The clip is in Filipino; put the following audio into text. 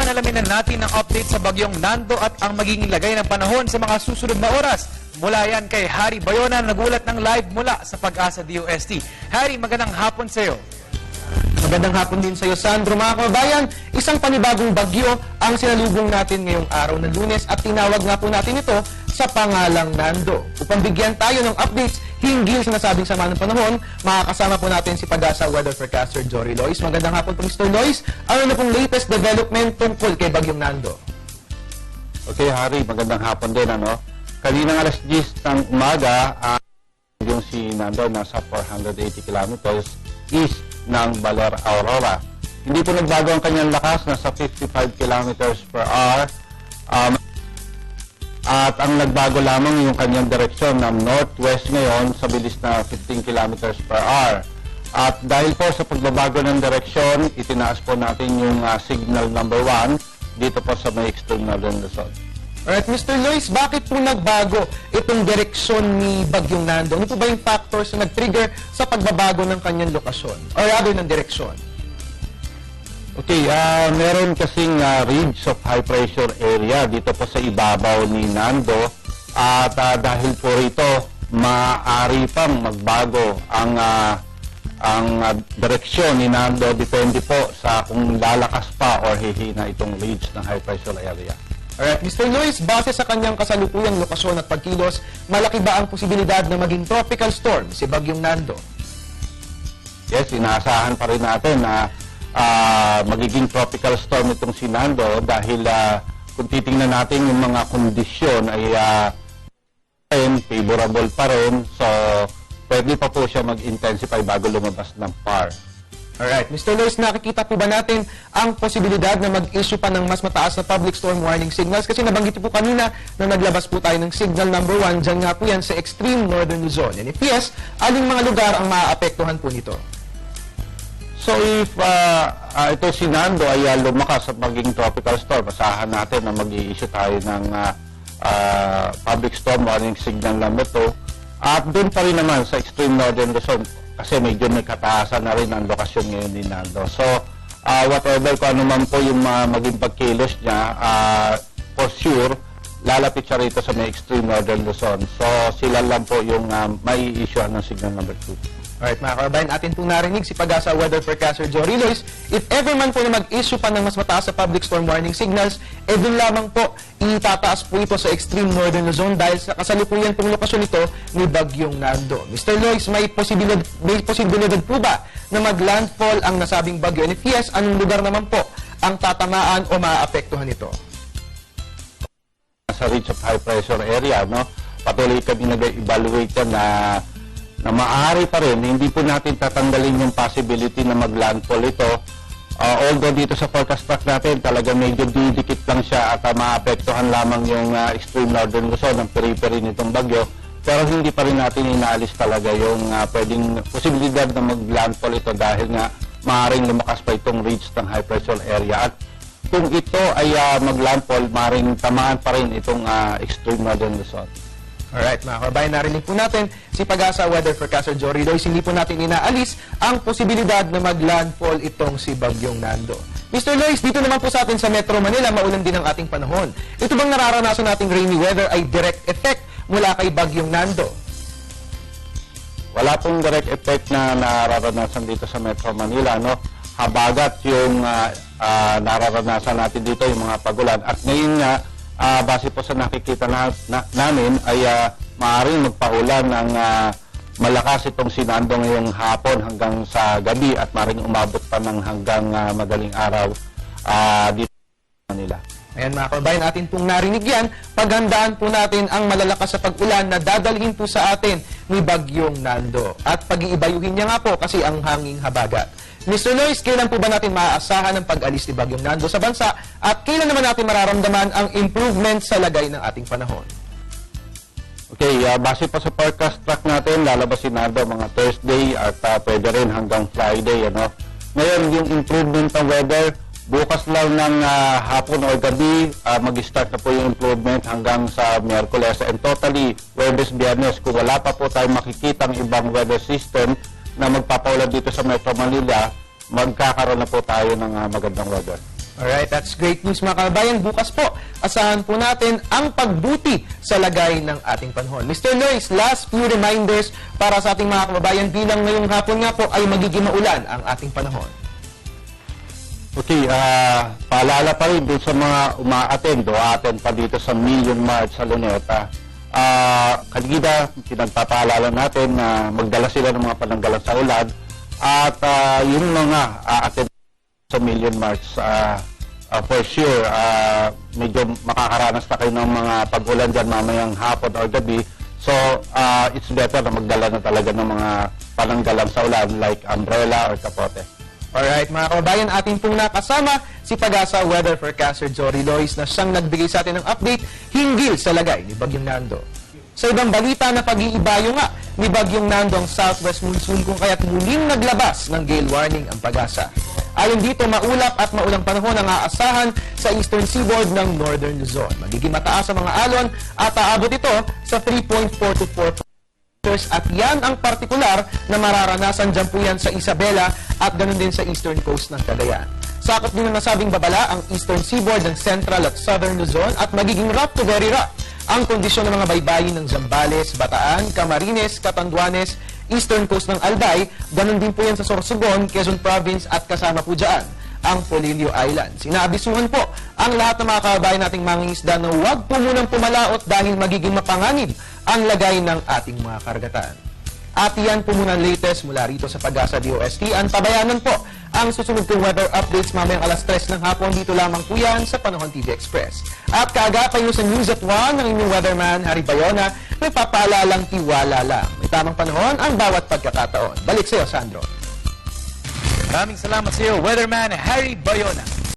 naman alamin na natin ang update sa bagyong Nando at ang magiging lagay ng panahon sa mga susunod na oras. Mula yan kay Harry Bayona, nagulat ng live mula sa Pag-asa DOST. Harry, magandang hapon sa iyo. Magandang hapon din sa iyo, Sandro. Mga kababayan, isang panibagong bagyo ang sinalubong natin ngayong araw ng Lunes at tinawag nga po natin ito sa pangalang Nando. Upang bigyan tayo ng updates hinggil sa nasabing sama ng panahon, makakasama po natin si Pag-asa weather forecaster Jory Lois. Magandang hapon po, Mr. Lois. Ano na pong latest development tungkol kay bagyong Nando? Okay, Harry, magandang hapon din, ano? Kaninang alas 10 ng umaga, yung si Nando nasa 480 kilometers east ng Baler, Aurora. Hindi po nagbago ang kanyang lakas, nasa 55 kilometers per hour. At ang nagbago lamang yung kanyang direksyon ng northwest ngayon sa bilis na 15 kilometers per hour. At dahil po sa pagbabago ng direksyon, itinaas po natin yung signal number 1 dito po sa may extreme northern Luzon. Alright, Mr. Lois, bakit po nagbago itong direksyon ni bagyong Nando? Ano po ba yung factors na nag-trigger sa pagbabago ng kanyang lokasyon? Or rather, ng direksyon? Okay, meron kasing ridge of high pressure area dito po sa ibabaw ni Nando. At dahil po rito, maaari pang magbago ang direksyon ni Nando. Depende po sa kung lalakas pa or hihina itong ridge ng high pressure area. Alright, Mr. Lois, base sa kanyang kasalukuyang lokasyon at pagkilos, malaki ba ang posibilidad na maging tropical storm si bagyong Nando? Yes, inaasahan pa rin natin na magiging tropical storm itong si Nando dahil kung titingnan natin yung mga kondisyon ay favorable pa rin. So, pwede pa po siya mag-intensify bago lumabas ng PAR. Alright, Mr. Lois, nakikita po ba natin ang posibilidad na mag-issue pa ng mas mataas na public storm warning signals? Kasi nabanggit po kanina na naglabas po tayo ng signal number 1, dyan nga po yan sa extreme northern Luzon. And if yes, aling mga lugar ang maaapektuhan po nito? So if ito si Nando ay lumakas at maging tropical storm, asahan natin na mag-i-issue tayo ng public storm warning signal number 2. At doon pa rin naman sa extreme northern Luzon, kasi medyo may kataasan na rin ang lokasyon ngayon ni Nando. So, whatever kung ano man po yung maging pagkilos niya, for sure, lalapit siya rito sa may extreme northern Luzon. So, sila lang po yung mai-issue ng signal number 2. Alright, mga kababayan, atin pong narinig si Pag-asa weather forecaster Jory Lois. If ever man po na mag-issue pa ng mas mataas sa public storm warning signals, dun lamang po itataas po ito sa extreme northern Luzon dahil sa kasalukuyan pong lokasyon ito ni bagyong Nando. Mr. Lois, may posibilidad po ba na mag-landfall ang nasabing bagyo? And if yes, anong lugar naman po ang tatamaan o maaapektuhan ito? Sa ridge of high pressure area, no? Patuloy kami nag-evaluate na maaari pa rin, hindi po natin tatanggalin yung possibility na mag-landfall ito. Although dito sa forecast track natin, talaga medyo didikit lang siya at maapektuhan lamang yung extreme northern Luzon, ang periphery nitong bagyo. Pero hindi pa rin natin inaalis talaga yung pwedeng posibilidad na mag-landfall ito dahil nga maaaring lumakas pa itong ridge ng high pressure area. At kung ito ay mag-landfall, maaaring tamaan pa rin itong extreme northern Luzon. Alright, mga kababayan, narinig po natin si Pag-asa weather forecaster Jory Lois. Hindi po natin inaalis ang posibilidad na mag-landfall itong si bagyong Nando. Mr. Lois, dito naman po sa atin sa Metro Manila, maulan din ang ating panahon. Ito bang nararanasan nating rainy weather ay direct effect mula kay bagyong Nando? Wala pong direct effect na nararanasan dito sa Metro Manila, no? Habagat yung nararanasan natin dito, yung mga pagulan. At ngayon nga, base po sa nakikita namin ay maaaring magpaulan ng malakas itong si Nando ngayong hapon hanggang sa gabi at maaaring umabot pa ng hanggang madaling araw dito sa Manila. Ayan, mga kababayan, atin pong narinig yan. Paghandaan po natin ang malalakas sa pag-ulan na dadalhin po sa atin ni bagyong Nando. At pag-iibayuhin niya nga po kasi ang hanging habagat. Mr. Lois, kailan po ba natin maaasahan ang pag-alis ni bagyong Nando sa bansa at kailan naman natin mararamdaman ang improvement sa lagay ng ating panahon? Okay, base pa sa forecast track natin, lalabas si Nando mga Thursday at pwede rin hanggang Friday. Ano? Ngayon, yung improvement ng weather, bukas lang ng hapon o gabi, mag-start na po yung improvement hanggang sa Miyerkules. And totally, Webes, Biyernes, kung wala pa po tayong makikitang ibang weather system na magpapaulan dito sa Metro Manila, magkakaroon na po tayo ng magandang weather. Alright, that's great news mga kababayan. Bukas po, asahan po natin ang pagbuti sa lagay ng ating panahon. Mr. Lois, last few reminders para sa ating mga kababayan bilang ngayong hapon nga po ay magiging maulan ang ating panahon. Okay, paalala pa rin doon sa mga uma-attend o attend pa dito sa Million March sa Luneta. Kanina, pinagpapaalala natin na magdala sila ng mga pananggalang sa ulan at yung mga attend sa Million March, for sure, medyo makakaranas na kayo ng mga pag-ulan dyan mamayang hapon or gabi. So, it's better na magdala na talaga ng mga pananggalang sa ulan like umbrella or kapote. Alright, mga kababayan, ating pong nakasama si Pag-asa Weather Forecaster Jory Lois na siyang nagbigay sa atin ng update hinggil sa lagay ni Bagyong Nando. Sa ibang balita na pag-iibayo nga ni Bagyong Nando ang southwest monsoon kung kaya't muling naglabas ng gale warning ang Pag-asa. Ayon dito, maulap at maulang panahon ang aasahan sa eastern seaboard ng northern Luzon. Magiging mataas ang mga alon at aabot ito sa 3.4 to 4 at yan ang partikular na mararanasan dyan po yan sa Isabela at ganun din sa eastern coast ng Cagayan. Sakop din ng nasabing babala ang eastern seaboard ng central at southern Luzon at magiging rough to very rough ang kondisyon ng mga baybayin ng Zambales, Bataan, Camarines, Catanduanes, eastern coast ng Albay, ganun din po yan sa Sorsogon, Quezon Province at kasama po dyan ang Polillo Island. Sinaabisuhan po ang lahat ng mga kababayan nating mangingisda na huwag po munang pumalaot dahil magiging mapanganib ang lagay ng ating mga karagatan. At yan po muna ang latest mula rito sa Pag-asa DOST. Ang tabayanan po ang susunod kong weather updates mamayang alas 3 ng hapon. Dito lamang po yan sa Panahon TV Express. At kaagapay nyo sa News at 1 ng inyong weatherman, Harry Bayona, nagpapaalalang tiwala lang. May tamang panahon ang bawat pagkakataon. Balik sa iyo, Sandro. Maraming salamat sa iyo, Weatherman Harry Bayona.